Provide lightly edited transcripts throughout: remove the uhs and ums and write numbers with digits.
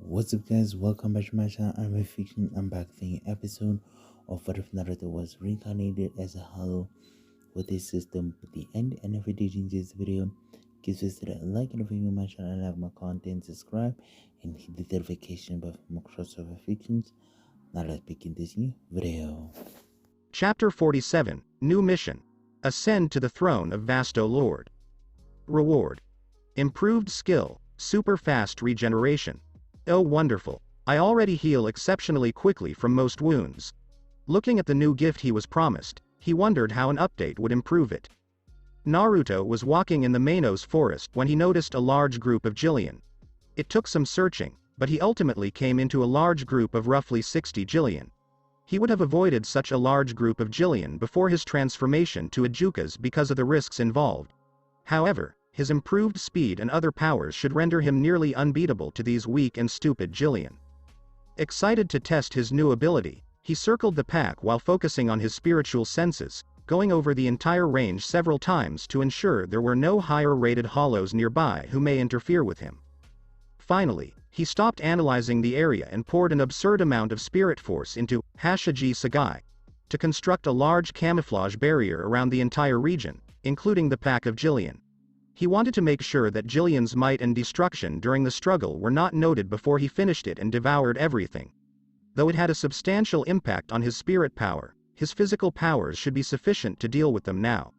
What's up, guys? Welcome back to my channel. I'm a fiction. I'm back with an episode of what if Naruto was reincarnated as a hollow with a system at the end. And if you did enjoy this video, give this a like and if you my channel and like my content, subscribe and hit the notification bell for more crossover fictions. Now let's begin this new video. Chapter 47, New Mission. Ascend to the Throne of Vasto Lord. Reward. Improved skill, super fast regeneration. Oh wonderful, I already heal exceptionally quickly from most wounds. Looking at the new gift he was promised, he wondered how an update would improve it. Naruto was walking in the Manos forest when he noticed a large group of Gillian. It took some searching, but he ultimately came into a large group of roughly 60 Gillian. He would have avoided such a large group of Gillian before his transformation to Ajukas because of the risks involved. However, his improved speed and other powers should render him nearly unbeatable to these weak and stupid Gillian. Excited to test his new ability, he circled the pack while focusing on his spiritual senses, going over the entire range several times to ensure there were no higher-rated hollows nearby who may interfere with him. Finally, he stopped analyzing the area and poured an absurd amount of spirit force into Hashiji Sagai to construct a large camouflage barrier around the entire region, including the pack of Gillian. He wanted to make sure that Gillian's might and destruction during the struggle were not noted before he finished it and devoured everything. Though it had a substantial impact on his spirit power, his physical powers should be sufficient to deal with them now.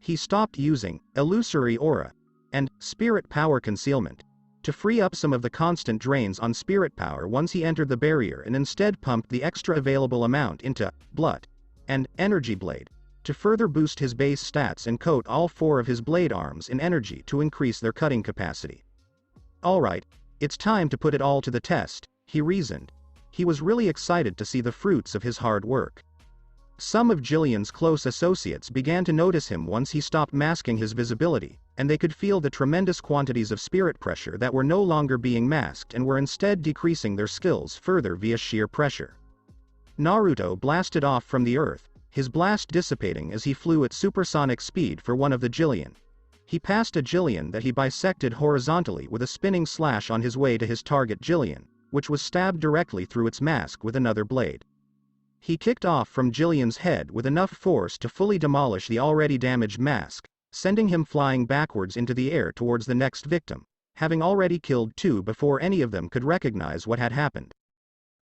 He stopped using illusory aura and spirit power concealment to free up some of the constant drains on spirit power once he entered the barrier and instead pumped the extra available amount into blood and energy blade to further boost his base stats and coat all 4 of his blade arms in energy to increase their cutting capacity. Alright, it's time to put it all to the test, he reasoned. He was really excited to see the fruits of his hard work. Some of Gillian's close associates began to notice him once he stopped masking his visibility, and they could feel the tremendous quantities of spirit pressure that were no longer being masked and were instead decreasing their skills further via sheer pressure. Naruto blasted off from the earth, his blast dissipating as he flew at supersonic speed for one of the Gillian. He passed a Gillian that he bisected horizontally with a spinning slash on his way to his target Gillian, which was stabbed directly through its mask with another blade. He kicked off from Gillian's head with enough force to fully demolish the already damaged mask, sending him flying backwards into the air towards the next victim, having already killed 2 before any of them could recognize what had happened.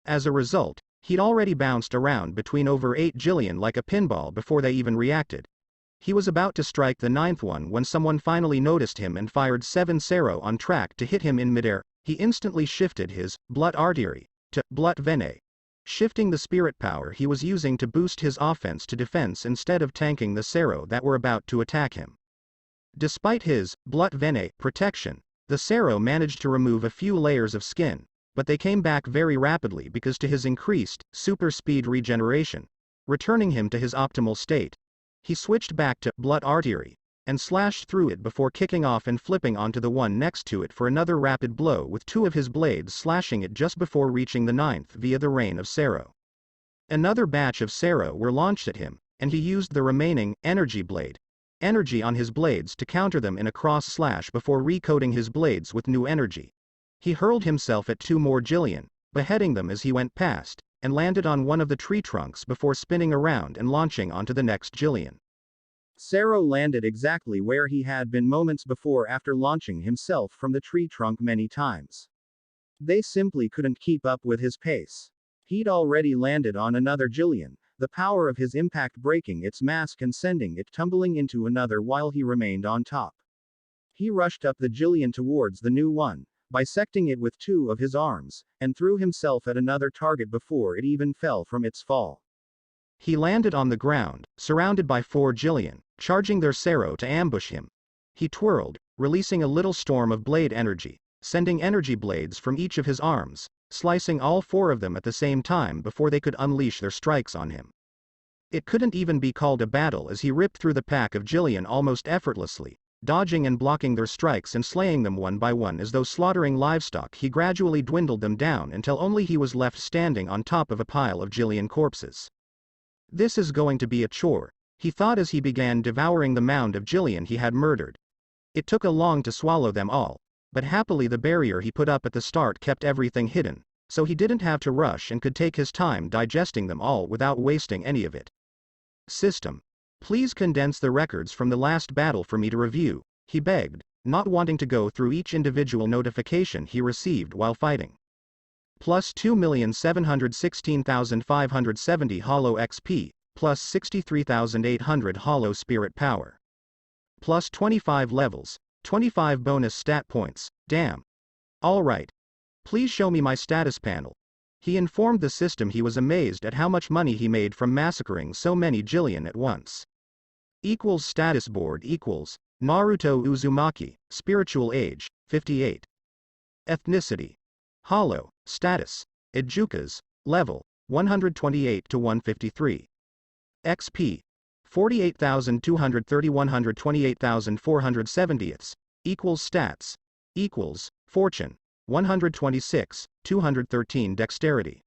As a result, he'd already bounced around between over 8 Gillian like a pinball before they even reacted. He was about to strike the 9th one when someone finally noticed him and fired 7 Sero on track to hit him in midair. He instantly shifted his blood artery to blood vene, shifting the spirit power he was using to boost his offense to defense instead of tanking the Sero that were about to attack him. Despite his blood vene protection, the Sero managed to remove a few layers of skin, but they came back very rapidly because to his increased, super speed regeneration, returning him to his optimal state. He switched back to blood artery, and slashed through it before kicking off and flipping onto the one next to it for another rapid blow with 2 of his blades slashing it just before reaching the 9th via the rain of Sero. Another batch of Sero were launched at him, and he used the remaining energy blade, energy on his blades to counter them in a cross slash before recoating his blades with new energy. He hurled himself at 2 more Gillian, beheading them as he went past, and landed on one of the tree trunks before spinning around and launching onto the next Gillian. Sero landed exactly where he had been moments before after launching himself from the tree trunk many times. They simply couldn't keep up with his pace. He'd already landed on another Gillian, the power of his impact breaking its mask and sending it tumbling into another while he remained on top. He rushed up the Gillian towards the new one, bisecting it with 2 of his arms, and threw himself at another target before it even fell from its fall. He landed on the ground, surrounded by 4 Gillian, charging their Sero to ambush him. He twirled, releasing a little storm of blade energy, sending energy blades from each of his arms, slicing all 4 of them at the same time before they could unleash their strikes on him. It couldn't even be called a battle as he ripped through the pack of Gillian almost effortlessly, dodging and blocking their strikes and slaying them one by one as though slaughtering livestock. He gradually dwindled them down until only he was left standing on top of a pile of Gillian corpses. This is going to be a chore, he thought as he began devouring the mound of Gillian he had murdered. It took a long to swallow them all, but happily the barrier he put up at the start kept everything hidden, so he didn't have to rush and could take his time digesting them all without wasting any of it. System. Please condense the records from the last battle for me to review, he begged, not wanting to go through each individual notification he received while fighting. Plus 2,716,570 Hollow XP, plus 63,800 Hollow Spirit Power. Plus 25 levels, 25 bonus stat points, damn. Alright. Please show me my status panel. He informed the system he was amazed at how much money he made from massacring so many Gillian at once. Equals status board equals Naruto Uzumaki, spiritual age, 58. Ethnicity. Hollow, status, Ejukas, level, 128 to 153. XP. 48,230 128,470ths, equals stats, equals, fortune, 126, 213 dexterity.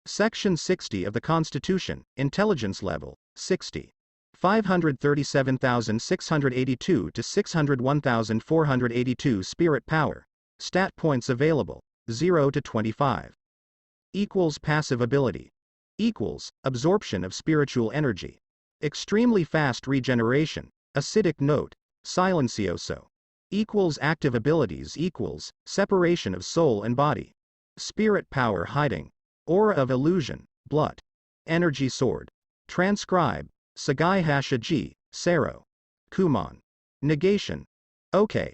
Section 60 of the Constitution, intelligence level, 60. 537,682 to 601,482 spirit power. Stat points available, 0 to 25. Equals passive ability. Equals, absorption of spiritual energy. Extremely fast regeneration, acidic note, silencioso. Equals active abilities equals, separation of soul and body. Spirit power hiding. Aura of illusion, blut. Energy sword. Transcribe, Sagai Hashaji, Sero. Kumon. Negation. Okay.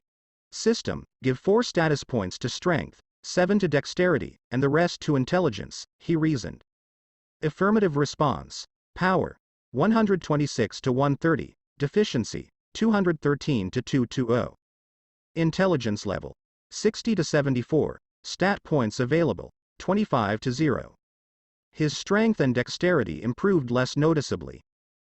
System, give 4 status points to strength, 7 to dexterity, and the rest to intelligence, he reasoned. Affirmative response. Power. 126 to 130, deficiency, 213 to 220. Intelligence level. 60 to 74, stat points available, 25 to 0. His strength and dexterity improved less noticeably.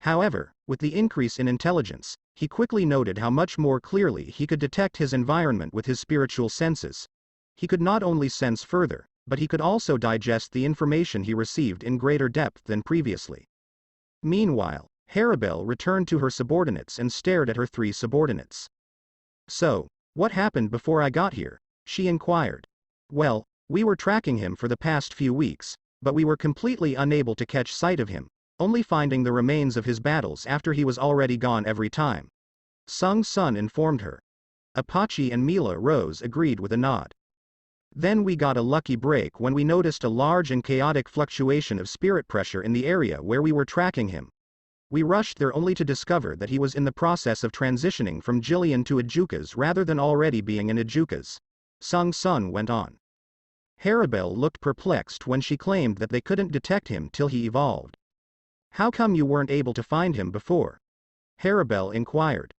However, with the increase in intelligence, he quickly noted how much more clearly he could detect his environment with his spiritual senses. He could not only sense further, but he could also digest the information he received in greater depth than previously. Meanwhile, Haribel returned to her subordinates and stared at her 3 subordinates. So, what happened before I got here? She inquired. Well, we were tracking him for the past few weeks, but we were completely unable to catch sight of him, only finding the remains of his battles after he was already gone every time. Sung Sun informed her. Apache and Mila Rose agreed with a nod. Then we got a lucky break when we noticed a large and chaotic fluctuation of spirit pressure in the area where we were tracking him. We rushed there only to discover that he was in the process of transitioning from Gillian to Ejukas rather than already being in Ejukas. Sung Sun went on. Haribel looked perplexed when she claimed that they couldn't detect him till he evolved. How come you weren't able to find him before? Haribel inquired.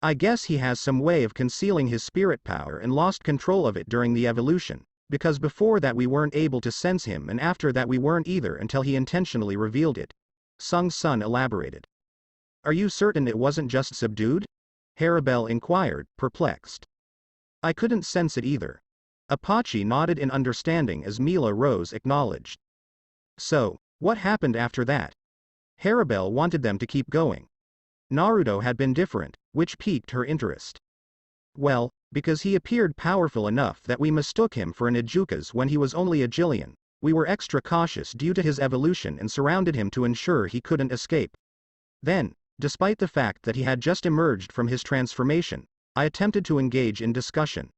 I guess he has some way of concealing his spirit power and lost control of it during the evolution, because before that we weren't able to sense him and after that we weren't either until he intentionally revealed it. Sung Sun elaborated. Are you certain it wasn't just subdued? Haribel inquired, perplexed. I couldn't sense it either. Apache nodded in understanding as Mila Rose acknowledged. So, what happened after that? Haribel wanted them to keep going. Naruto had been different, which piqued her interest. Well, because he appeared powerful enough that we mistook him for an Ejukas when he was only a Gillian, we were extra cautious due to his evolution and surrounded him to ensure he couldn't escape. Then, despite the fact that he had just emerged from his transformation, I attempted to engage in discussion.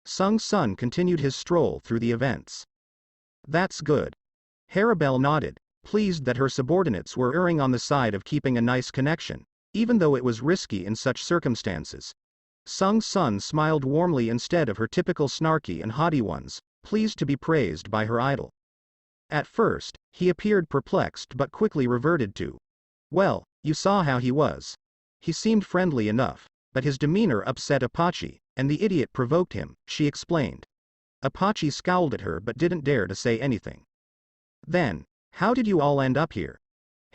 Sung Sun continued his stroll through the events. That's good. Haribel nodded, pleased that her subordinates were erring on the side of keeping a nice connection, even though it was risky in such circumstances. Sung Sun smiled warmly instead of her typical snarky and haughty ones, pleased to be praised by her idol. At first, he appeared perplexed but quickly reverted to, well, you saw how he was. He seemed friendly enough, but his demeanor upset Apache, and the idiot provoked him, she explained. Apache scowled at her but didn't dare to say anything. Then, how did you all end up here?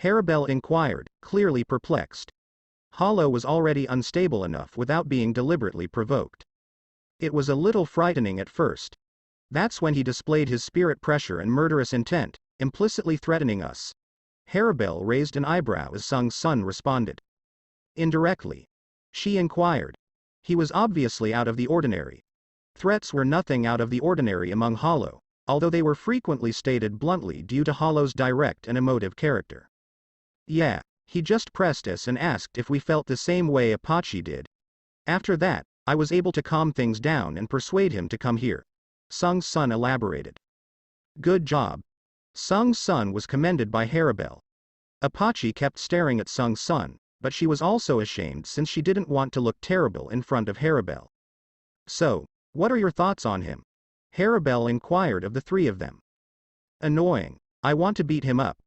Haribel inquired, clearly perplexed. Hollow was already unstable enough without being deliberately provoked. It was a little frightening at first. That's when he displayed his spirit pressure and murderous intent, implicitly threatening us. Haribel raised an eyebrow as Sung Sun responded. Indirectly. She inquired. He was obviously out of the ordinary. Threats were nothing out of the ordinary among Hollow, although they were frequently stated bluntly due to Hollow's direct and emotive character. Yeah, he just pressed us and asked if we felt the same way Apache did. After that, I was able to calm things down and persuade him to come here. Sung's son elaborated. Good job. Sung's son was commended by Haribel. Apache kept staring at Sung's son, but she was also ashamed since she didn't want to look terrible in front of Haribel. So, what are your thoughts on him? Haribel inquired of the three of them. Annoying. I want to beat him up.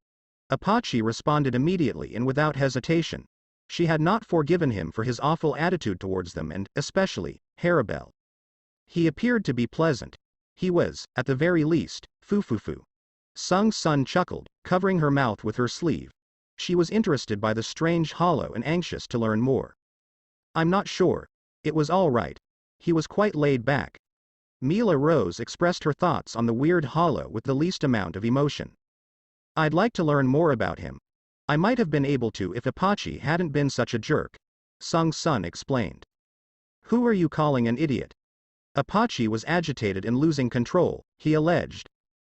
Apache responded immediately and without hesitation. She had not forgiven him for his awful attitude towards them and, especially, Haribel. He appeared to be pleasant. He was, at the very least, foo-foo-foo. Sung's son chuckled, covering her mouth with her sleeve. She was interested by the strange Hollow and anxious to learn more. I'm not sure. It was all right. He was quite laid back. Mila Rose expressed her thoughts on the weird Hollow with the least amount of emotion. I'd like to learn more about him. I might have been able to if Apache hadn't been such a jerk. Sung's son explained. Who are you calling an idiot? Apache was agitated and losing control, he alleged.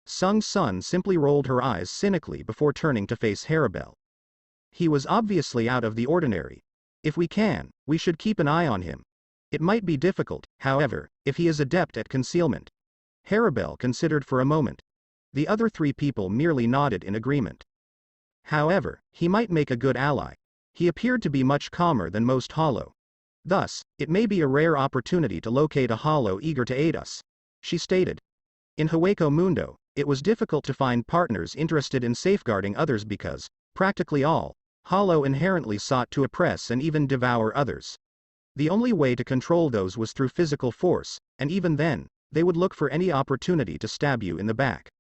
Sung's son simply rolled her eyes cynically before turning to face Haribel. He was obviously out of the ordinary. If we can, we should keep an eye on him. It might be difficult, however, if he is adept at concealment. Haribel considered for a moment. The other three people merely nodded in agreement. However, he might make a good ally. He appeared to be much calmer than most Hollow. Thus, it may be a rare opportunity to locate a Hollow eager to aid us, she stated. In Hueco Mundo, it was difficult to find partners interested in safeguarding others because, practically all, Hollow inherently sought to oppress and even devour others. The only way to control those was through physical force, and even then, they would look for any opportunity to stab you in the back.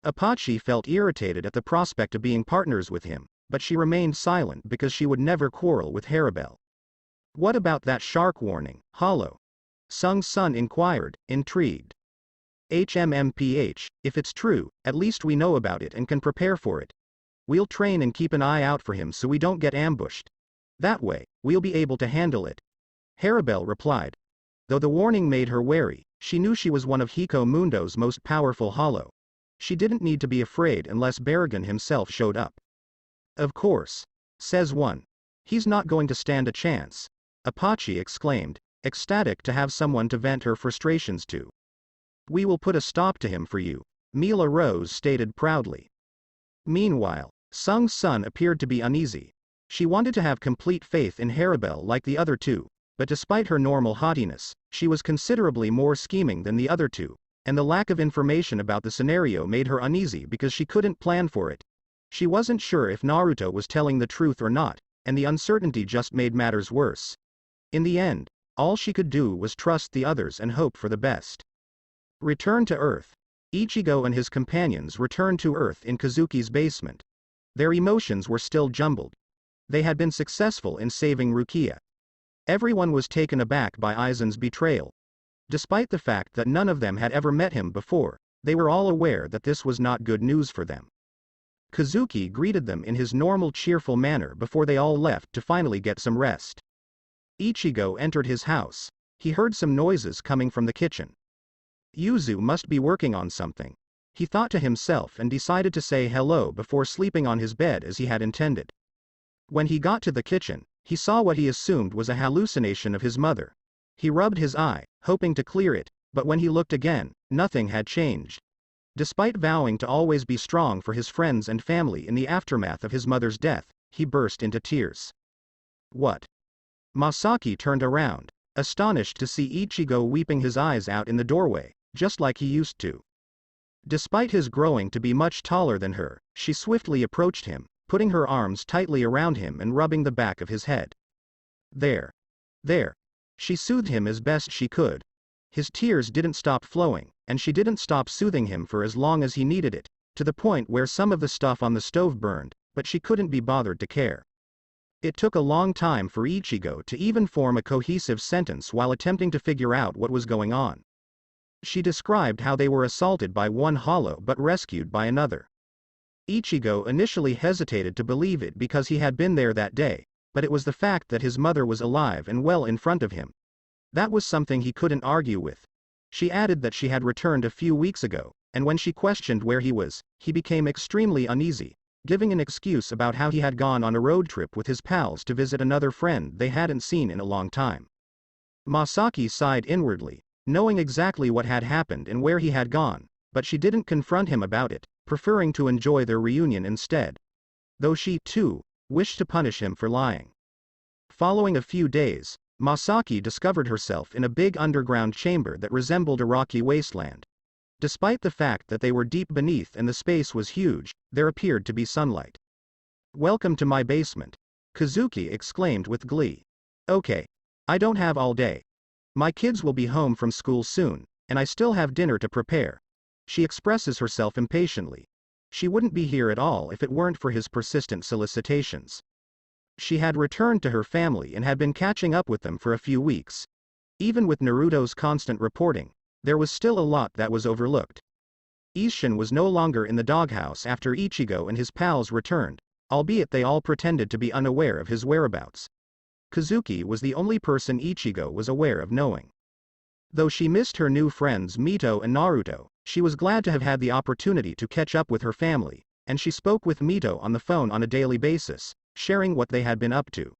Apache felt irritated at the prospect of being partners with him, but she remained silent because she would never quarrel with Haribel. What about that shark warning, Hollow? Sung's son inquired, intrigued. HMMPH, if it's true, at least we know about it and can prepare for it. We'll train and keep an eye out for him so we don't get ambushed. That way, we'll be able to handle it. Haribel replied. Though the warning made her wary, she knew she was one of Hueco Mundo's most powerful Hollow. She didn't need to be afraid unless Barragan himself showed up. Of course. Says one. He's not going to stand a chance. Apache exclaimed, ecstatic to have someone to vent her frustrations to. We will put a stop to him for you, Mila Rose stated proudly. Meanwhile, Sung's son appeared to be uneasy. She wanted to have complete faith in Haribel like the other two, but despite her normal haughtiness, she was considerably more scheming than the other two, and the lack of information about the scenario made her uneasy because she couldn't plan for it. She wasn't sure if Naruto was telling the truth or not, and the uncertainty just made matters worse. In the end, all she could do was trust the others and hope for the best. Return to Earth. Ichigo and his companions returned to Earth in Kazuki's basement. Their emotions were still jumbled. They had been successful in saving Rukia. Everyone was taken aback by Aizen's betrayal. Despite the fact that none of them had ever met him before, they were all aware that this was not good news for them. Kazuki greeted them in his normal cheerful manner before they all left to finally get some rest. Ichigo entered his house. He heard some noises coming from the kitchen. Yuzu must be working on something. He thought to himself and decided to say hello before sleeping on his bed as he had intended. When he got to the kitchen, he saw what he assumed was a hallucination of his mother. He rubbed his eye, hoping to clear it, but when he looked again, nothing had changed. Despite vowing to always be strong for his friends and family in the aftermath of his mother's death, he burst into tears. What? Masaki turned around, astonished to see Ichigo weeping his eyes out in the doorway, just like he used to. Despite his growing to be much taller than her, she swiftly approached him, putting her arms tightly around him and rubbing the back of his head. There. There. She soothed him as best she could. His tears didn't stop flowing, and she didn't stop soothing him for as long as he needed it, to the point where some of the stuff on the stove burned, but she couldn't be bothered to care. It took a long time for Ichigo to even form a cohesive sentence while attempting to figure out what was going on. She described how they were assaulted by one Hollow but rescued by another. Ichigo initially hesitated to believe it because he had been there that day, but it was the fact that his mother was alive and well in front of him. That was something he couldn't argue with. She added that she had returned a few weeks ago, and when she questioned where he was, he became extremely uneasy, giving an excuse about how he had gone on a road trip with his pals to visit another friend they hadn't seen in a long time. Masaki sighed inwardly, knowing exactly what had happened and where he had gone, but she didn't confront him about it, preferring to enjoy their reunion instead. Though she, too, wished to punish him for lying. Following a few days, Masaki discovered herself in a big underground chamber that resembled a rocky wasteland. Despite the fact that they were deep beneath and the space was huge, there appeared to be sunlight. "Welcome to my basement," Kazuki exclaimed with glee. "Okay. I don't have all day. My kids will be home from school soon, and I still have dinner to prepare." She expresses herself impatiently. She wouldn't be here at all if it weren't for his persistent solicitations. She had returned to her family and had been catching up with them for a few weeks. Even with Naruto's constant reporting, there was still a lot that was overlooked. Isshin was no longer in the doghouse after Ichigo and his pals returned, albeit they all pretended to be unaware of his whereabouts. Kazuki was the only person Ichigo was aware of knowing. Though she missed her new friends Mito and Naruto, she was glad to have had the opportunity to catch up with her family, and she spoke with Mito on the phone on a daily basis, sharing what they had been up to.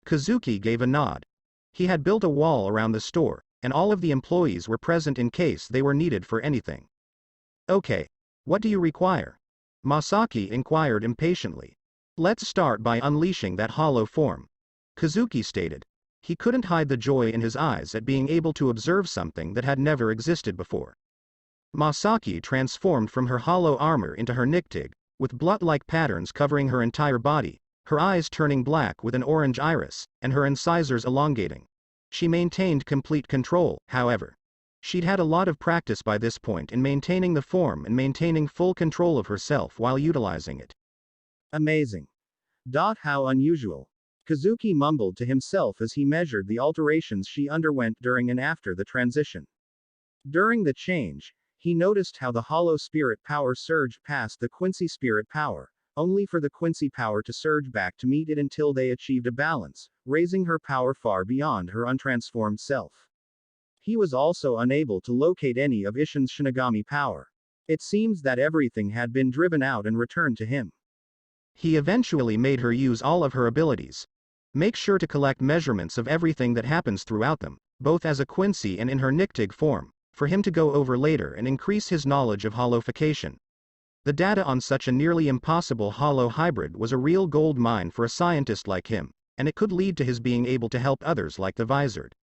Kazuki gave a nod. He had built a wall around the store, and all of the employees were present in case they were needed for anything. "Okay. What do you require?" Masaki inquired impatiently. "Let's start by unleashing that hollow form," Kazuki stated. He couldn't hide the joy in his eyes at being able to observe something that had never existed before. Masaki transformed from her hollow armor into her Nicktig, with blood-like patterns covering her entire body, her eyes turning black with an orange iris, and her incisors elongating. She maintained complete control, however. She'd had a lot of practice by this point in maintaining the form and maintaining full control of herself while utilizing it. "Amazing. How unusual," Kazuki mumbled to himself as he measured the alterations she underwent during and after the transition. During the change, he noticed how the hollow spirit power surged past the Quincy spirit power, only for the Quincy power to surge back to meet it until they achieved a balance, raising her power far beyond her untransformed self. He was also unable to locate any of Isshin's Shinigami power. It seems that everything had been driven out and returned to him. He eventually made her use all of her abilities. Make sure to collect measurements of everything that happens throughout them, both as a Quincy and in her Nicktig form, for him to go over later and increase his knowledge of hollowification. The data on such a nearly impossible hollow hybrid was a real gold mine for a scientist like him, and it could lead to his being able to help others like the Visored.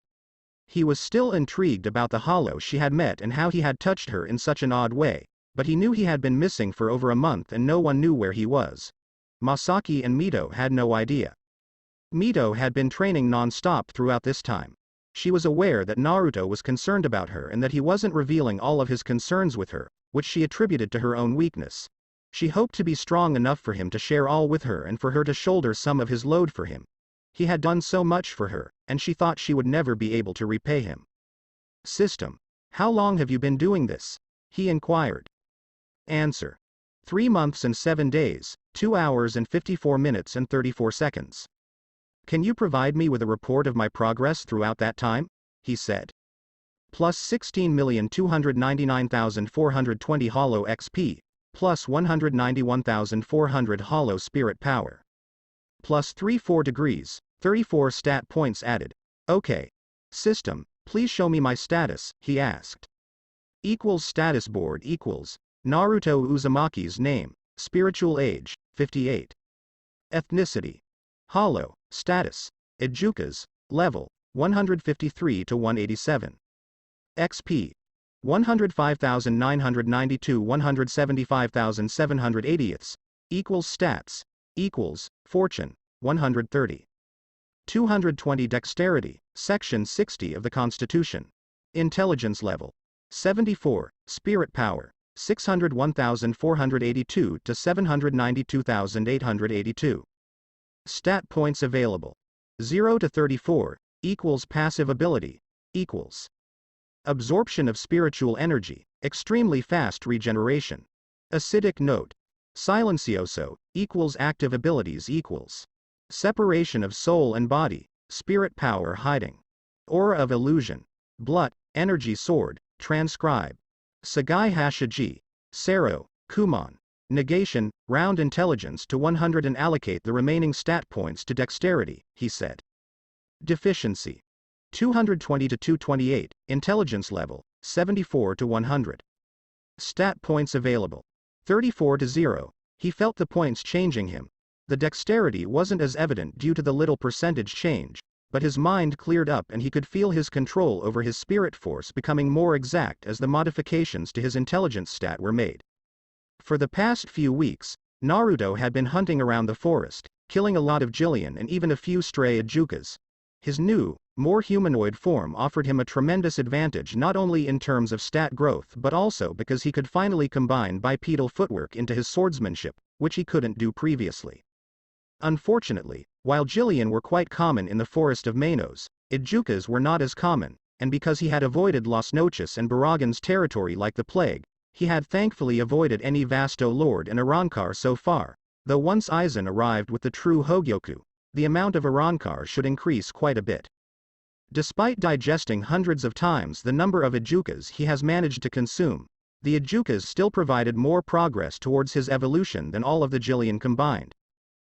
He was still intrigued about the hollow she had met and how he had touched her in such an odd way, but he knew he had been missing for over a month and no one knew where he was. Masaki and Mito had no idea. Mito had been training non-stop throughout this time. She was aware that Naruto was concerned about her and that he wasn't revealing all of his concerns with her, which she attributed to her own weakness. She hoped to be strong enough for him to share all with her and for her to shoulder some of his load for him. He had done so much for her, and she thought she would never be able to repay him. "System. How long have you been doing this?" he inquired. Answer. 3 months and 7 days, 2 hours and 54 minutes and 34 seconds. "Can you provide me with a report of my progress throughout that time?" he said. Plus 16,299,420 hollow XP, plus 191,400 hollow spirit power. Plus 34 degrees, 34 stat points added. "Okay. System, please show me my status," he asked. Equals status board equals Naruto Uzumaki's name, spiritual age, 58. Ethnicity. Hollow, status, Ejukas, level, 153 to 187. XP. 105,992 175,780ths, equals stats, equals, fortune, 130. 220 dexterity, section 60 of the Constitution. Intelligence level. 74, spirit power, 601,482 to 792,882. Stat points available. 0 to 34, equals passive ability, equals. Absorption of spiritual energy, extremely fast regeneration. Acidic note. Silencioso, equals active abilities equals. Separation of soul and body, spirit power hiding. Aura of illusion. Blut, Energy Sword, Transcribe. Sagai Hashiji. Sero, Kumon. Negation, round intelligence to 100 and allocate the remaining stat points to dexterity, he said. Deficiency. 220 to 228, intelligence level, 74 to 100. Stat points available. 34 to 0, he felt the points changing him. The dexterity wasn't as evident due to the little percentage change, but his mind cleared up and he could feel his control over his spirit force becoming more exact as the modifications to his intelligence stat were made. For the past few weeks, Naruto had been hunting around the forest, killing a lot of Gillian and even a few stray Ajukas. His new, more humanoid form offered him a tremendous advantage not only in terms of stat growth but also because he could finally combine bipedal footwork into his swordsmanship, which he couldn't do previously. Unfortunately, while Gillian were quite common in the forest of Manos, Ajukas were not as common, and because he had avoided Las Noches and Baragan's territory like the plague, he had thankfully avoided any Vasto Lord and Arrancar so far, though once Aizen arrived with the true Hogyoku, the amount of Arrancar should increase quite a bit. Despite digesting hundreds of times the number of Ajukas he has managed to consume, the Ajukas still provided more progress towards his evolution than all of the Gillian combined.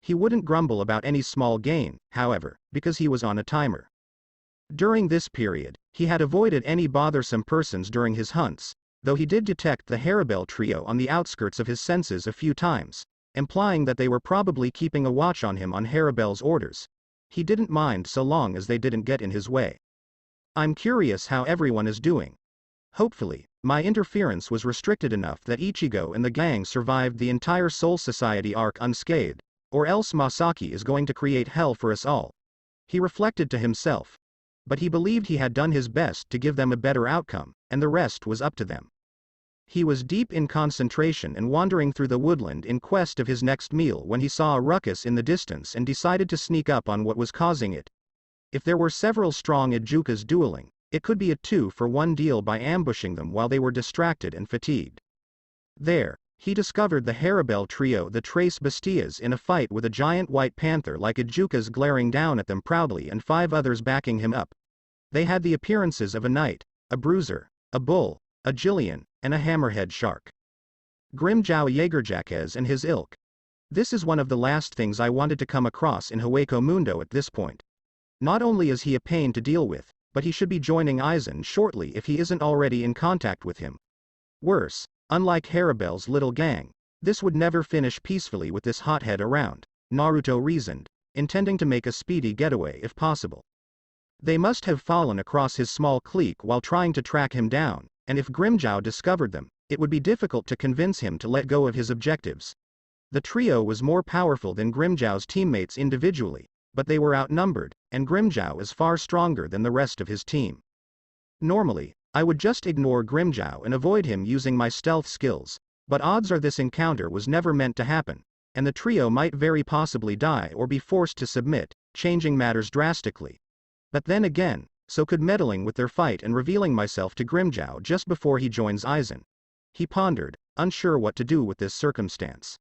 He wouldn't grumble about any small gain, however, because he was on a timer. During this period, he had avoided any bothersome persons during his hunts, though he did detect the Haribel trio on the outskirts of his senses a few times, implying that they were probably keeping a watch on him on Haribel's orders. He didn't mind so long as they didn't get in his way. I'm curious how everyone is doing. Hopefully, my interference was restricted enough that Ichigo and the gang survived the entire Soul Society arc unscathed, or else Massacre is going to create hell for us all. He reflected to himself. But he believed he had done his best to give them a better outcome, and the rest was up to them. He was deep in concentration and wandering through the woodland in quest of his next meal when he saw a ruckus in the distance and decided to sneak up on what was causing it. If there were several strong Ajukas dueling, it could be a 2-for-1 deal by ambushing them while they were distracted and fatigued. There, he discovered the Haribel trio, the Tres Bestias, in a fight with a giant white panther like Ajukas glaring down at them proudly and 5 others backing him up. They had the appearances of a knight, a bruiser, a bull, a Gillian, and a hammerhead shark. Grimmjow Jägerjackes and his ilk. This is one of the last things I wanted to come across in Hueco Mundo at this point. Not only is he a pain to deal with, but he should be joining Aizen shortly if he isn't already in contact with him. Worse, unlike Haribel's little gang, this would never finish peacefully with this hothead around, Naruto reasoned, intending to make a speedy getaway if possible. They must have fallen across his small clique while trying to track him down, and if Grimmjow discovered them, it would be difficult to convince him to let go of his objectives. The trio was more powerful than Grimmjow's teammates individually, but they were outnumbered, and Grimmjow is far stronger than the rest of his team. Normally, I would just ignore Grimmjow and avoid him using my stealth skills, but odds are this encounter was never meant to happen, and the trio might very possibly die or be forced to submit, changing matters drastically. But then again, so could meddling with their fight and revealing myself to Grimmjow just before he joins Aizen. He pondered, unsure what to do with this circumstance.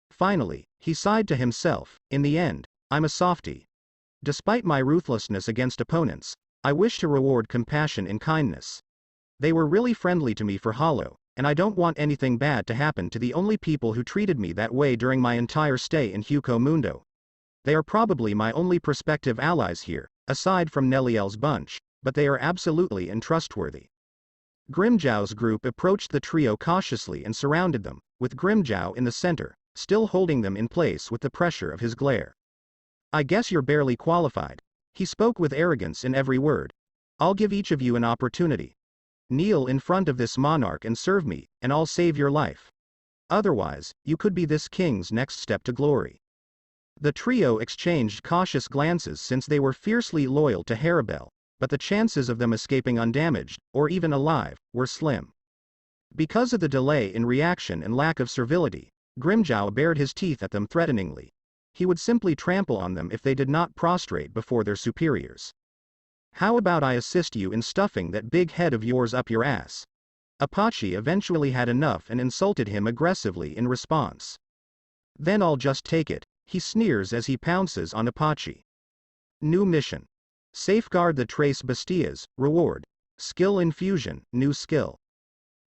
Finally, he sighed to himself, in the end, I'm a softie. Despite my ruthlessness against opponents, I wish to reward compassion in kindness. They were really friendly to me for Hollow, and I don't want anything bad to happen to the only people who treated me that way during my entire stay in Hueco Mundo. They are probably my only prospective allies here, aside from Neliel's bunch, but they are absolutely untrustworthy. Grimmjow's group approached the trio cautiously and surrounded them, with Grimmjow in the center, still holding them in place with the pressure of his glare. I guess you're barely qualified. He spoke with arrogance in every word. I'll give each of you an opportunity. Kneel in front of this monarch and serve me, and I'll save your life. Otherwise, you could be this king's next step to glory. The trio exchanged cautious glances since they were fiercely loyal to Haribel, but the chances of them escaping undamaged, or even alive, were slim. Because of the delay in reaction and lack of servility, Grimmjow bared his teeth at them threateningly. He would simply trample on them if they did not prostrate before their superiors. How about I assist you in stuffing that big head of yours up your ass? Apache eventually had enough and insulted him aggressively in response. Then I'll just take it, he sneers as he pounces on Apache. New mission. Safeguard the Tres Bestias, reward. Skill infusion, new skill.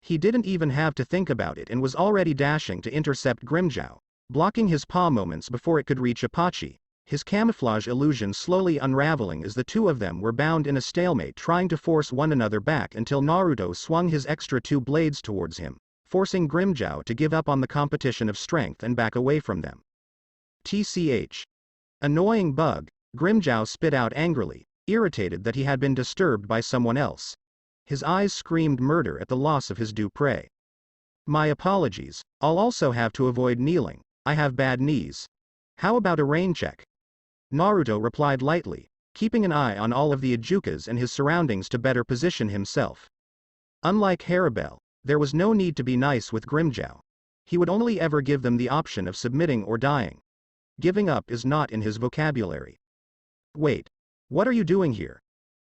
He didn't even have to think about it and was already dashing to intercept Grimmjow, blocking his paw moments before it could reach Apache, his camouflage illusion slowly unraveling as the two of them were bound in a stalemate trying to force one another back until Naruto swung his extra two blades towards him, forcing Grimmjow to give up on the competition of strength and back away from them. TCH. Annoying bug, Grimmjow spit out angrily, irritated that he had been disturbed by someone else. His eyes screamed murder at the loss of his due prey. My apologies, I'll also have to avoid kneeling, I have bad knees. How about a rain check? Naruto replied lightly, keeping an eye on all of the Ajukas and his surroundings to better position himself. Unlike Haribel, there was no need to be nice with Grimmjow. He would only ever give them the option of submitting or dying. Giving up is not in his vocabulary. Wait. What are you doing here?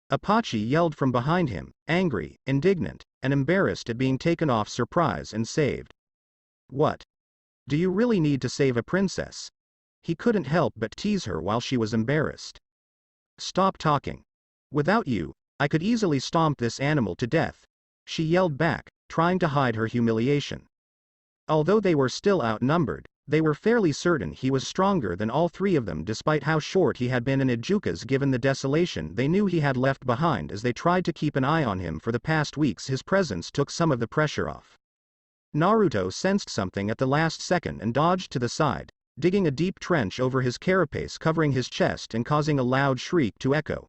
Apache yelled from behind him, angry, indignant, and embarrassed at being taken off surprise and saved. What? Do you really need to save a princess? He couldn't help but tease her while she was embarrassed. Stop talking. Without you, I could easily stomp this animal to death, she yelled back, trying to hide her humiliation. Although they were still outnumbered, they were fairly certain he was stronger than all three of them despite how short he had been in Ajukas given the desolation they knew he had left behind as they tried to keep an eye on him for the past weeks. His presence took some of the pressure off. Naruto sensed something at the last second and dodged to the side, digging a deep trench over his carapace covering his chest and causing a loud shriek to echo.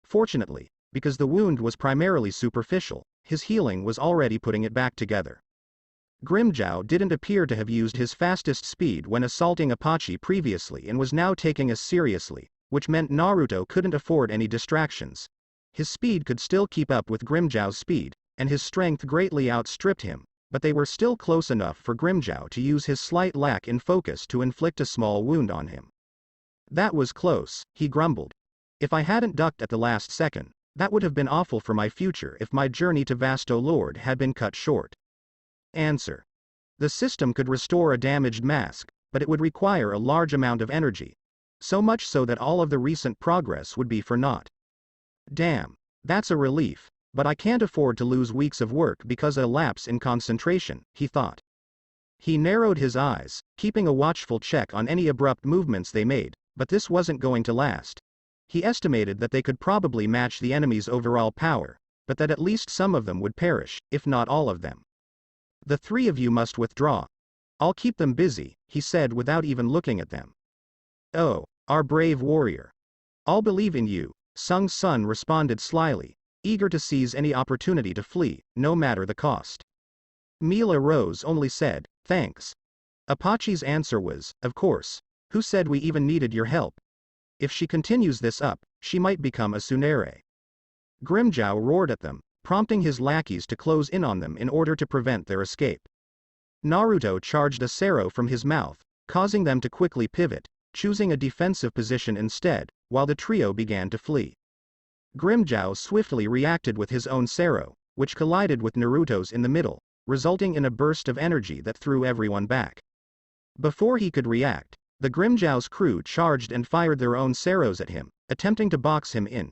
Fortunately, because the wound was primarily superficial, his healing was already putting it back together. Grimmjow didn't appear to have used his fastest speed when assaulting Apache previously and was now taking us seriously, which meant Naruto couldn't afford any distractions. His speed could still keep up with Grimmjow's speed, and his strength greatly outstripped him, but they were still close enough for Grimmjow to use his slight lack in focus to inflict a small wound on him. That was close, he grumbled. If I hadn't ducked at the last second, that would have been awful for my future if my journey to Vasto Lord had been cut short. Answer. The system could restore a damaged mask, but it would require a large amount of energy. So much so that all of the recent progress would be for naught. Damn, that's a relief, but I can't afford to lose weeks of work because of a lapse in concentration, he thought. He narrowed his eyes, keeping a watchful check on any abrupt movements they made, but this wasn't going to last. He estimated that they could probably match the enemy's overall power, but that at least some of them would perish, if not all of them. The three of you must withdraw. I'll keep them busy, he said without even looking at them. Oh, our brave warrior. I'll believe in you, Sung's son responded slyly, eager to seize any opportunity to flee, no matter the cost. Mila Rose only said, thanks. Apache's answer was, of course, who said we even needed your help? If she continues this up, she might become a Tsunere. Grimmjow roared at them, prompting his lackeys to close in on them in order to prevent their escape. Naruto charged a Sero from his mouth, causing them to quickly pivot, choosing a defensive position instead, while the trio began to flee. Grimmjow swiftly reacted with his own Sero, which collided with Naruto's in the middle, resulting in a burst of energy that threw everyone back. Before he could react, the Grimmjow's crew charged and fired their own Seros at him, attempting to box him in.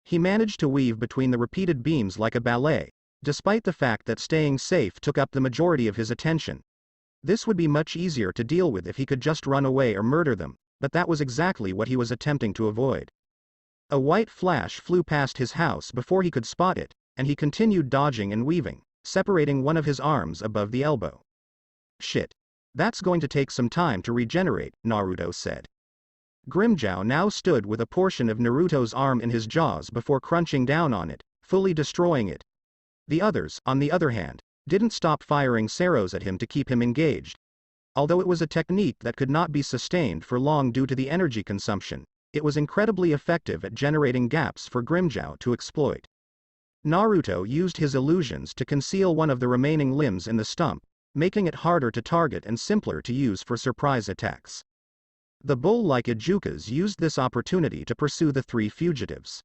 He managed to weave between the repeated beams like a ballet, despite the fact that staying safe took up the majority of his attention. This would be much easier to deal with if he could just run away or murder them, but that was exactly what he was attempting to avoid. A white flash flew past his house before he could spot it, and he continued dodging and weaving, separating one of his arms above the elbow. Shit. That's going to take some time to regenerate, Naruto said. Grimmjow now stood with a portion of Naruto's arm in his jaws before crunching down on it, fully destroying it. The others, on the other hand, didn't stop firing Seros at him to keep him engaged. Although it was a technique that could not be sustained for long due to the energy consumption, it was incredibly effective at generating gaps for Grimmjow to exploit. Naruto used his illusions to conceal one of the remaining limbs in the stump, making it harder to target and simpler to use for surprise attacks. The bull-like Ajukas used this opportunity to pursue the three fugitives.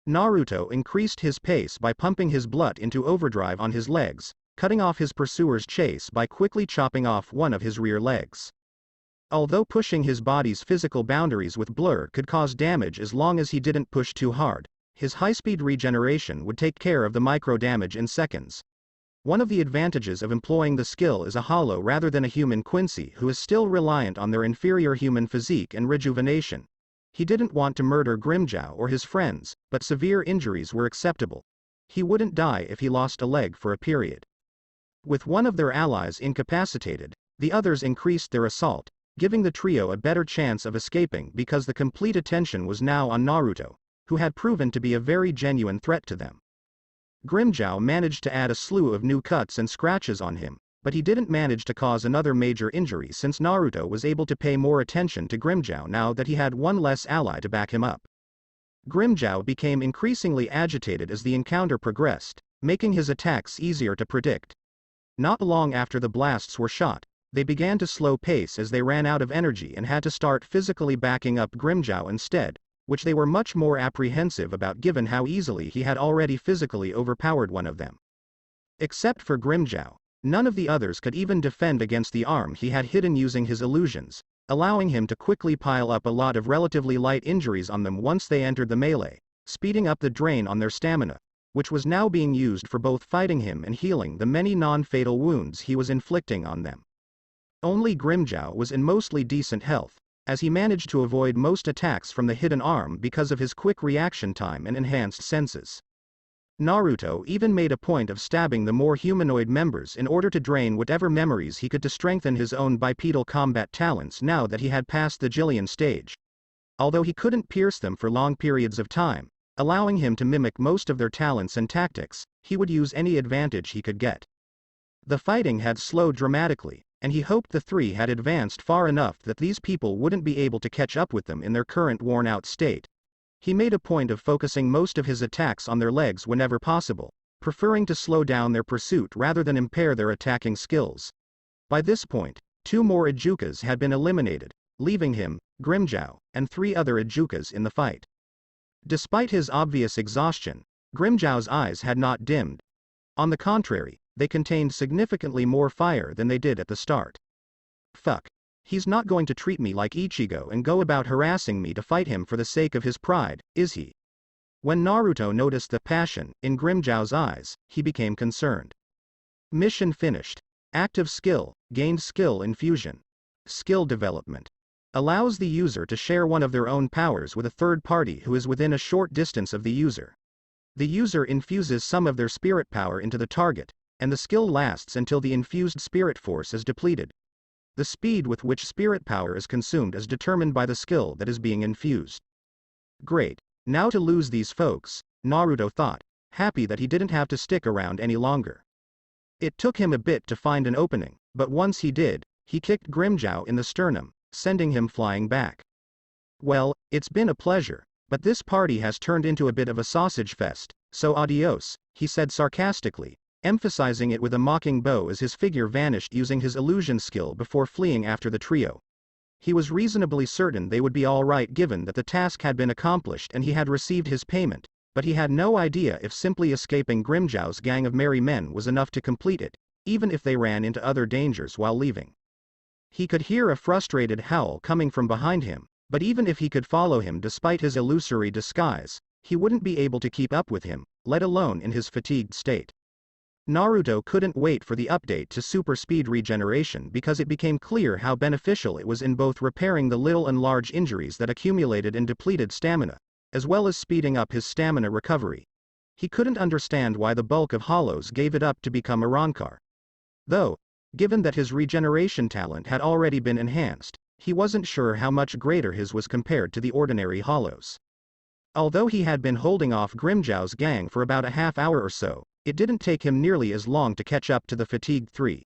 Naruto increased his pace by pumping his blood into overdrive on his legs, cutting off his pursuer's chase by quickly chopping off one of his rear legs. Although pushing his body's physical boundaries with blur could cause damage as long as he didn't push too hard, His high-speed regeneration would take care of the micro-damage in seconds. One of the advantages of employing the skill is a hollow rather than a human Quincy who is still reliant on their inferior human physique and rejuvenation. He didn't want to murder Grimmjow or his friends, but severe injuries were acceptable. He wouldn't die if he lost a leg for a period. With one of their allies incapacitated, the others increased their assault, giving the trio a better chance of escaping because the complete attention was now on Naruto, who had proven to be a very genuine threat to them. Grimmjow managed to add a slew of new cuts and scratches on him, but he didn't manage to cause another major injury since Naruto was able to pay more attention to Grimmjow now that he had one less ally to back him up. Grimmjow became increasingly agitated as the encounter progressed, making his attacks easier to predict. Not long after the blasts were shot, they began to slow pace as they ran out of energy and had to start physically backing up Grimmjow instead, which they were much more apprehensive about given how easily he had already physically overpowered one of them. Except for Grimmjow, none of the others could even defend against the arm he had hidden using his illusions, allowing him to quickly pile up a lot of relatively light injuries on them once they entered the melee, speeding up the drain on their stamina, which was now being used for both fighting him and healing the many non-fatal wounds he was inflicting on them. Only Grimmjow was in mostly decent health, as he managed to avoid most attacks from the hidden arm because of his quick reaction time and enhanced senses. Naruto even made a point of stabbing the more humanoid members in order to drain whatever memories he could to strengthen his own bipedal combat talents now that he had passed the Gillian stage. Although he couldn't pierce them for long periods of time, allowing him to mimic most of their talents and tactics, he would use any advantage he could get. The fighting had slowed dramatically, and he hoped the three had advanced far enough that these people wouldn't be able to catch up with them in their current worn-out state. He made a point of focusing most of his attacks on their legs whenever possible, preferring to slow down their pursuit rather than impair their attacking skills. By this point, 2 more Ijukas had been eliminated, leaving him, Grimmjow, and 3 other Ijukas in the fight. Despite his obvious exhaustion, Grimmjow's eyes had not dimmed. On the contrary, they contained significantly more fire than they did at the start. Fuck. He's not going to treat me like Ichigo and go about harassing me to fight him for the sake of his pride, is he? When Naruto noticed the passion in Grimmjow's eyes, he became concerned. Mission finished. Active skill, gained skill infusion. Skill development. Allows the user to share one of their own powers with a third party who is within a short distance of the user. The user infuses some of their spirit power into the target, and the skill lasts until the infused spirit force is depleted. The speed with which spirit power is consumed is determined by the skill that is being infused. Great. Now to lose these folks, Naruto thought, happy that he didn't have to stick around any longer. It took him a bit to find an opening, but once he did, he kicked Grimmjow in the sternum, sending him flying back. Well, it's been a pleasure, but this party has turned into a bit of a sausage fest, so adios, he said sarcastically, emphasizing it with a mocking bow as his figure vanished using his illusion skill before fleeing after the trio. He was reasonably certain they would be all right given that the task had been accomplished and he had received his payment, but he had no idea if simply escaping Grimmjow's gang of merry men was enough to complete it, even if they ran into other dangers while leaving. He could hear a frustrated howl coming from behind him, but even if he could follow him despite his illusory disguise, he wouldn't be able to keep up with him, let alone in his fatigued state. Naruto couldn't wait for the update to super speed regeneration because it became clear how beneficial it was in both repairing the little and large injuries that accumulated in depleted stamina, as well as speeding up his stamina recovery. He couldn't understand why the bulk of hollows gave it up to become a Rankar. Though, given that his regeneration talent had already been enhanced, he wasn't sure how much greater his was compared to the ordinary hollows. Although he had been holding off Grimmjow's gang for about a half hour or so, it didn't take him nearly as long to catch up to the fatigued three.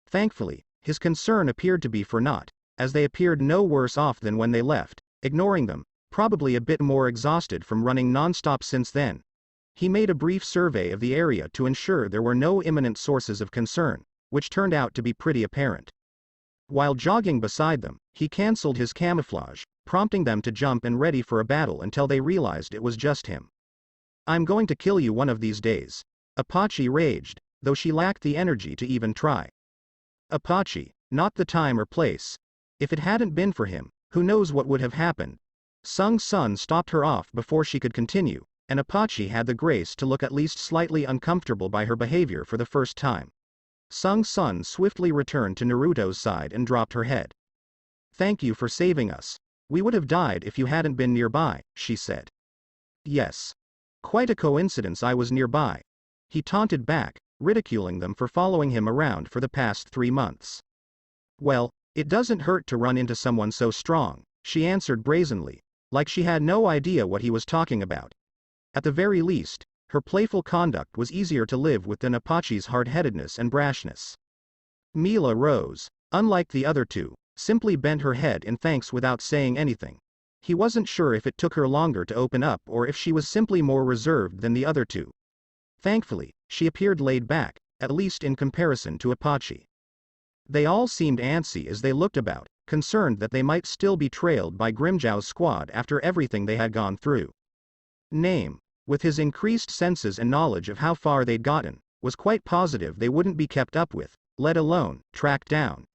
Thankfully, his concern appeared to be for naught, as they appeared no worse off than when they left, ignoring them, probably a bit more exhausted from running non-stop since then. He made a brief survey of the area to ensure there were no imminent sources of concern, which turned out to be pretty apparent. While jogging beside them, he cancelled his camouflage, prompting them to jump and ready for a battle until they realized it was just him. "I'm going to kill you one of these days," Apache raged, though she lacked the energy to even try. Apache, not the time or place. If it hadn't been for him, who knows what would have happened. Sung Sun stopped her off before she could continue, and Apache had the grace to look at least slightly uncomfortable by her behavior for the first time. Sung Sun swiftly returned to Naruto's side and dropped her head. "Thank you for saving us. We would have died if you hadn't been nearby," she said. "Yes. Quite a coincidence I was nearby," he taunted back, ridiculing them for following him around for the past 3 months. "Well, it doesn't hurt to run into someone so strong," she answered brazenly, like she had no idea what he was talking about. At the very least, her playful conduct was easier to live with than Apache's hard-headedness and brashness. Mila rose, unlike the other two, simply bent her head in thanks without saying anything. He wasn't sure if it took her longer to open up or if she was simply more reserved than the other two. Thankfully, she appeared laid back, at least in comparison to Apache. They all seemed antsy as they looked about, concerned that they might still be trailed by Grimmjow's squad after everything they had gone through. Name, with his increased senses and knowledge of how far they'd gotten, was quite positive they wouldn't be kept up with, let alone tracked down.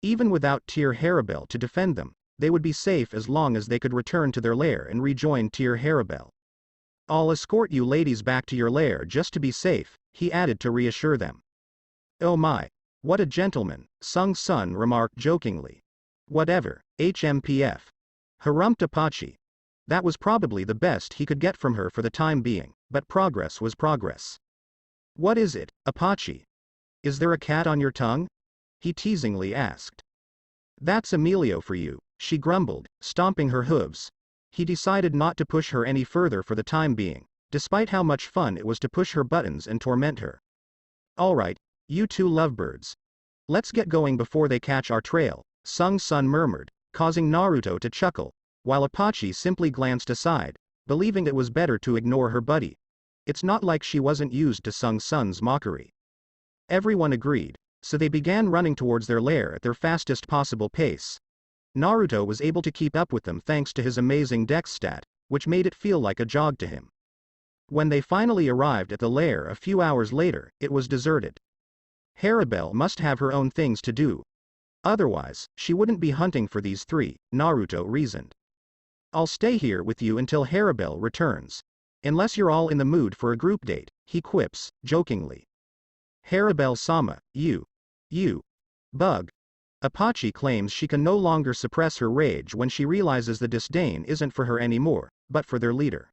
Even without Tier Haribel to defend them, they would be safe as long as they could return to their lair and rejoin Tier Haribel. "I'll escort you ladies back to your lair just to be safe," he added to reassure them. "Oh my, what a gentleman," Sung Sun remarked jokingly. "Whatever, HMPF. Harumped Apache." That was probably the best he could get from her for the time being, but progress was progress. "What is it, Apache? Is there a cat on your tongue?" he teasingly asked. "That's Emilio for you," she grumbled, stomping her hooves. He decided not to push her any further for the time being, despite how much fun it was to push her buttons and torment her. "Alright, you two lovebirds. Let's get going before they catch our trail," Sung Sun murmured, causing Naruto to chuckle, while Apache simply glanced aside, believing it was better to ignore her buddy. It's not like she wasn't used to Sung Sun's mockery. Everyone agreed, so they began running towards their lair at their fastest possible pace. Naruto was able to keep up with them thanks to his amazing dex stat, which made it feel like a jog to him. When they finally arrived at the lair a few hours later, it was deserted. Haribel must have her own things to do. Otherwise, she wouldn't be hunting for these three, Naruto reasoned. "I'll stay here with you until Haribel returns. Unless you're all in the mood for a group date," he quips, jokingly. "Haribel-sama, you bug." Apache claims she can no longer suppress her rage when she realizes the disdain isn't for her anymore, but for their leader.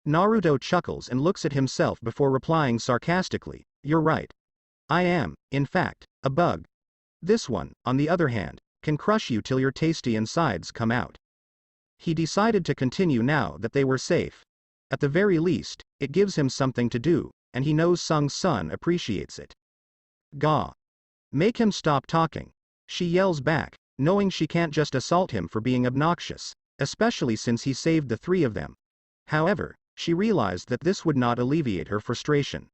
Naruto chuckles and looks at himself before replying sarcastically, "You're right. I am, in fact, a bug. This one, on the other hand, can crush you till your tasty insides come out." He decided to continue now that they were safe. At the very least, it gives him something to do, and he knows Sung Sun appreciates it. "Gah. Make him stop talking," she yells back, knowing she can't just assault him for being obnoxious, especially since he saved the three of them. However, she realized that this would not alleviate her frustration.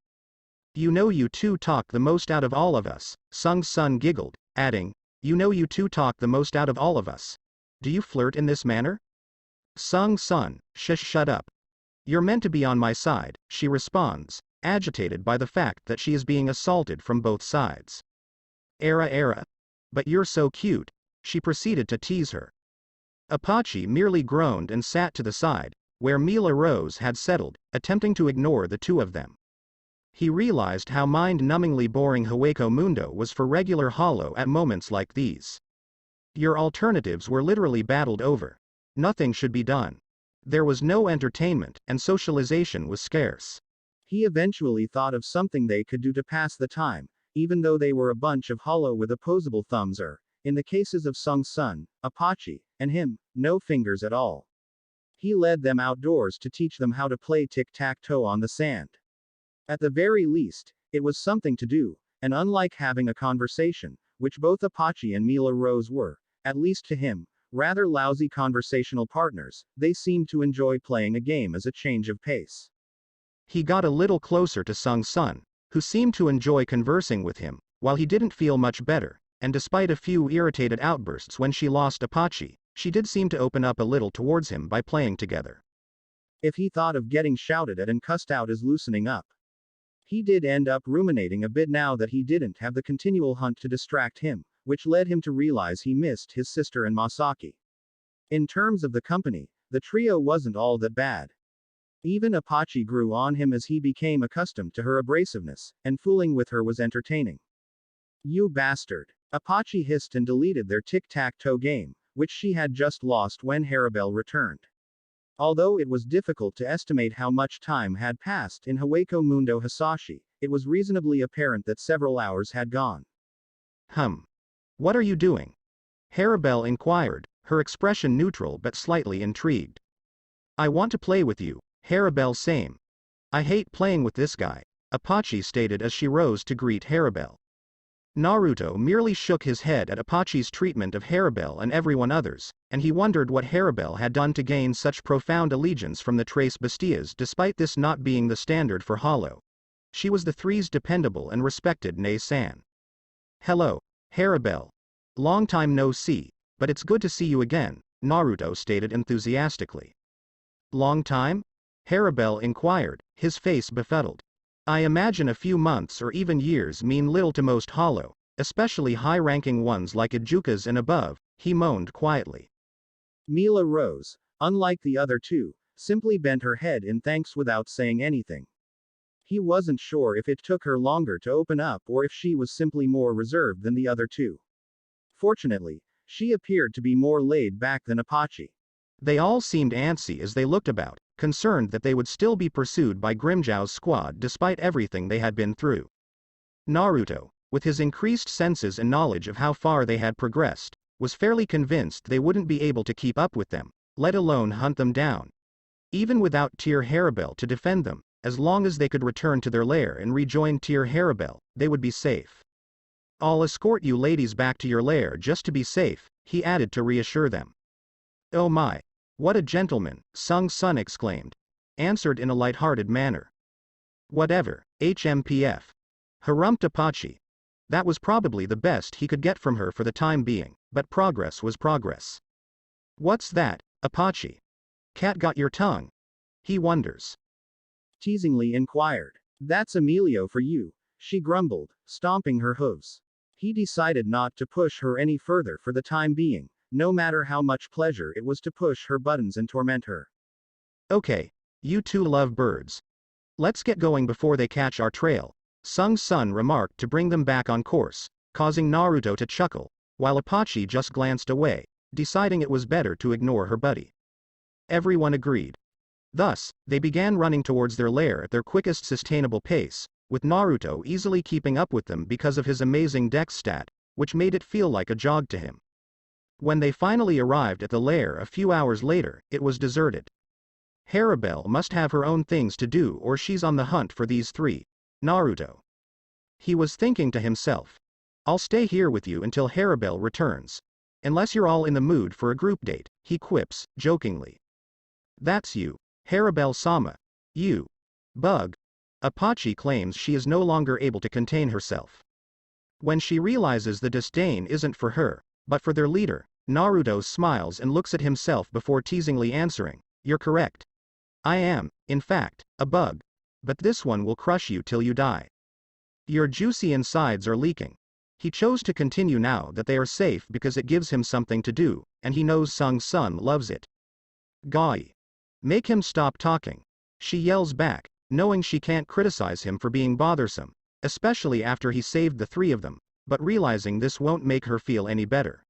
"You know you two talk the most out of all of us," Sung Sun giggled, adding, "You know you two talk the most out of all of us. Do you flirt in this manner?" Sung Sun, shut up. "You're meant to be on my side," she responds, agitated by the fact that she is being assaulted from both sides. Era. But you're so cute," she proceeded to tease her. Apache merely groaned and sat to the side, where Mila Rose had settled, attempting to ignore the two of them. He realized how mind-numbingly boring Hueco Mundo was for regular Hollow at moments like these. Your alternatives were literally battled over. Nothing should be done. There was no entertainment, and socialization was scarce. He eventually thought of something they could do to pass the time, even though they were a bunch of Hollow with opposable thumbs or, in the cases of Sung Sun, Apache, and him, no fingers at all. He led them outdoors to teach them how to play tic-tac-toe on the sand. At the very least, it was something to do, and unlike having a conversation, which both Apache and Mila Rose were, at least to him, rather lousy conversational partners, they seemed to enjoy playing a game as a change of pace. He got a little closer to Sung Sun, who seemed to enjoy conversing with him, while he didn't feel much better, and despite a few irritated outbursts when she lost Apache, she did seem to open up a little towards him by playing together. If he thought of getting shouted at and cussed out as loosening up, he did end up ruminating a bit now that he didn't have the continual hunt to distract him, which led him to realize he missed his sister and Massacre. In terms of the company, the trio wasn't all that bad. Even Apache grew on him as he became accustomed to her abrasiveness, and fooling with her was entertaining. You bastard. Apache hissed and deleted their tic-tac-toe game, which she had just lost when Haribel returned. Although it was difficult to estimate how much time had passed in Hueco Mundo Hisashi, it was reasonably apparent that several hours had gone. What are you doing? Haribel inquired, her expression neutral but slightly intrigued. I want to play with you, Haribel same. I hate playing with this guy, Apache stated as she rose to greet Haribel. Naruto merely shook his head at Apache's treatment of Haribel and everyone others, and he wondered what Haribel had done to gain such profound allegiance from the Tres Bestias despite this not being the standard for Hollow. She was the three's dependable and respected Nei-san. Hello, Haribel. Long time no see, but it's good to see you again, Naruto stated enthusiastically. Long time? Haribel inquired, his face befuddled. I imagine a few months or even years mean little to most Hollow, especially high-ranking ones like Ijukas and above, he moaned quietly. Mila rose, unlike the other two, simply bent her head in thanks without saying anything. He wasn't sure if it took her longer to open up or if she was simply more reserved than the other two. Fortunately, she appeared to be more laid back than Apache. They all seemed antsy as they looked about, concerned that they would still be pursued by Grimmjow's squad despite everything they had been through. Naruto, with his increased senses and knowledge of how far they had progressed, was fairly convinced they wouldn't be able to keep up with them, let alone hunt them down. Even without Tear Haribel to defend them, as long as they could return to their lair and rejoin Tear Haribel, they would be safe. I'll escort you ladies back to your lair just to be safe, he added to reassure them. Oh my! What a gentleman, Sung Sun exclaimed. Answered in a light-hearted manner. Whatever, HMPF. Harumped Apache. That was probably the best he could get from her for the time being, but progress was progress. What's that, Apache? Cat got your tongue? He wonders. Teasingly inquired. That's Emilio for you, she grumbled, stomping her hooves. He decided not to push her any further for the time being, no matter how much pleasure it was to push her buttons and torment her. Okay, you two love birds. Let's get going before they catch our trail, Sung Sun remarked to bring them back on course, causing Naruto to chuckle, while Apache just glanced away, deciding it was better to ignore her buddy. Everyone agreed. Thus, they began running towards their lair at their quickest sustainable pace, with Naruto easily keeping up with them because of his amazing dex stat, which made it feel like a jog to him. When they finally arrived at the lair a few hours later, it was deserted. Haribel must have her own things to do or she's on the hunt for these three. Naruto. He was thinking to himself. I'll stay here with you until Haribel returns. Unless you're all in the mood for a group date, he quips, jokingly. That's you, Haribel-sama. You. Bug. Apache claims she is no longer able to contain herself. When she realizes the disdain isn't for her, but for their leader, Naruto smiles and looks at himself before teasingly answering, You're correct. I am, in fact, a bug. But this one will crush you till you die. Your juicy insides are leaking. He chose to continue now that they are safe because it gives him something to do, and he knows Sung Sun loves it. Gai. Make him stop talking. She yells back, knowing she can't criticize him for being bothersome, especially after he saved the three of them, but realizing this won't make her feel any better.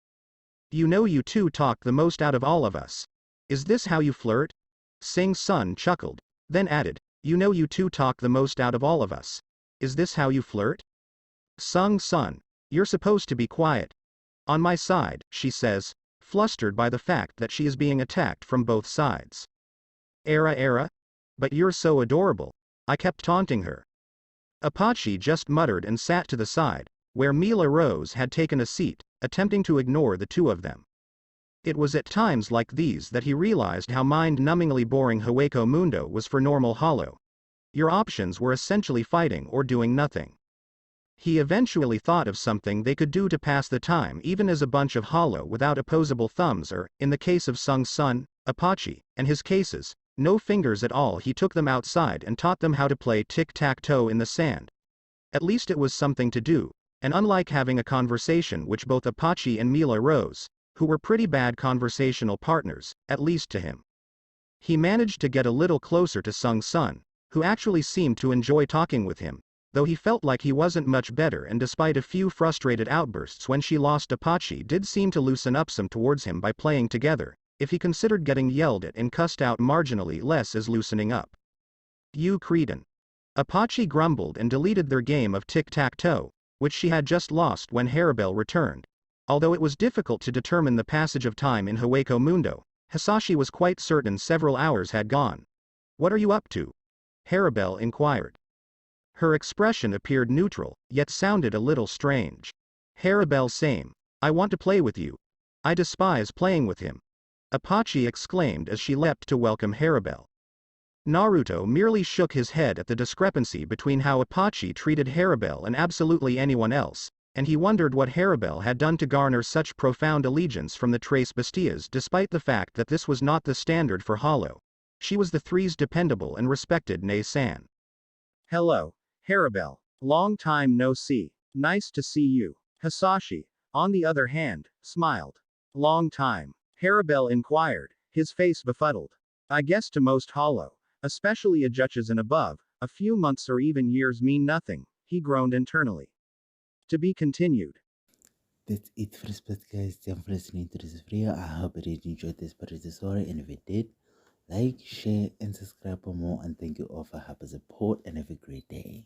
You know you two talk the most out of all of us. Is this how you flirt? Sing Sun chuckled, then added, You know you two talk the most out of all of us. Is this how you flirt? Sung Sun, you're supposed to be quiet. On my side, she says, flustered by the fact that she is being attacked from both sides. Era? But you're so adorable. I kept taunting her. Apache just muttered and sat to the side, where Mila Rose had taken a seat, attempting to ignore the two of them. It was at times like these that he realized how mind-numbingly boring Hueco Mundo was for normal Hollow. Your options were essentially fighting or doing nothing. He eventually thought of something they could do to pass the time even as a bunch of Hollow without opposable thumbs or, in the case of Sung Sun, Apache, and his cases, no fingers at all. He took them outside and taught them how to play tic-tac-toe in the sand. At least it was something to do, and unlike having a conversation which both Apache and Mila Rose, who were pretty bad conversational partners, at least to him. He managed to get a little closer to Sung Sun, who actually seemed to enjoy talking with him, though he felt like he wasn't much better, and despite a few frustrated outbursts when she lost, Apache did seem to loosen up some towards him by playing together, if he considered getting yelled at and cussed out marginally less as loosening up. You cretin. Apache grumbled and deleted their game of tic-tac-toe, which she had just lost when Haribel returned. Although it was difficult to determine the passage of time in Hueco Mundo, Hisashi was quite certain several hours had gone. What are you up to? Haribel inquired. Her expression appeared neutral, yet sounded a little strange. Haribel same. I want to play with you. I despise playing with him. Apache exclaimed as she leapt to welcome Haribel. Naruto merely shook his head at the discrepancy between how Apache treated Haribel and absolutely anyone else, and he wondered what Haribel had done to garner such profound allegiance from the Tres Besties, despite the fact that this was not the standard for Hollow. She was the three's dependable and respected Nei-san. Hello, Haribel. Long time no see. Nice to see you. Hisashi, on the other hand, smiled. Long time? Haribel inquired, his face befuddled. I guess to most Hollow, especially a judges and above, a few months or even years mean nothing, he groaned internally. To be continued. That's it for this podcast, guys. Thank you for listening to this video. I hope you did enjoy this part of the story, and if you did, like, share, and subscribe for more. And thank you all for helping support, and have a great day.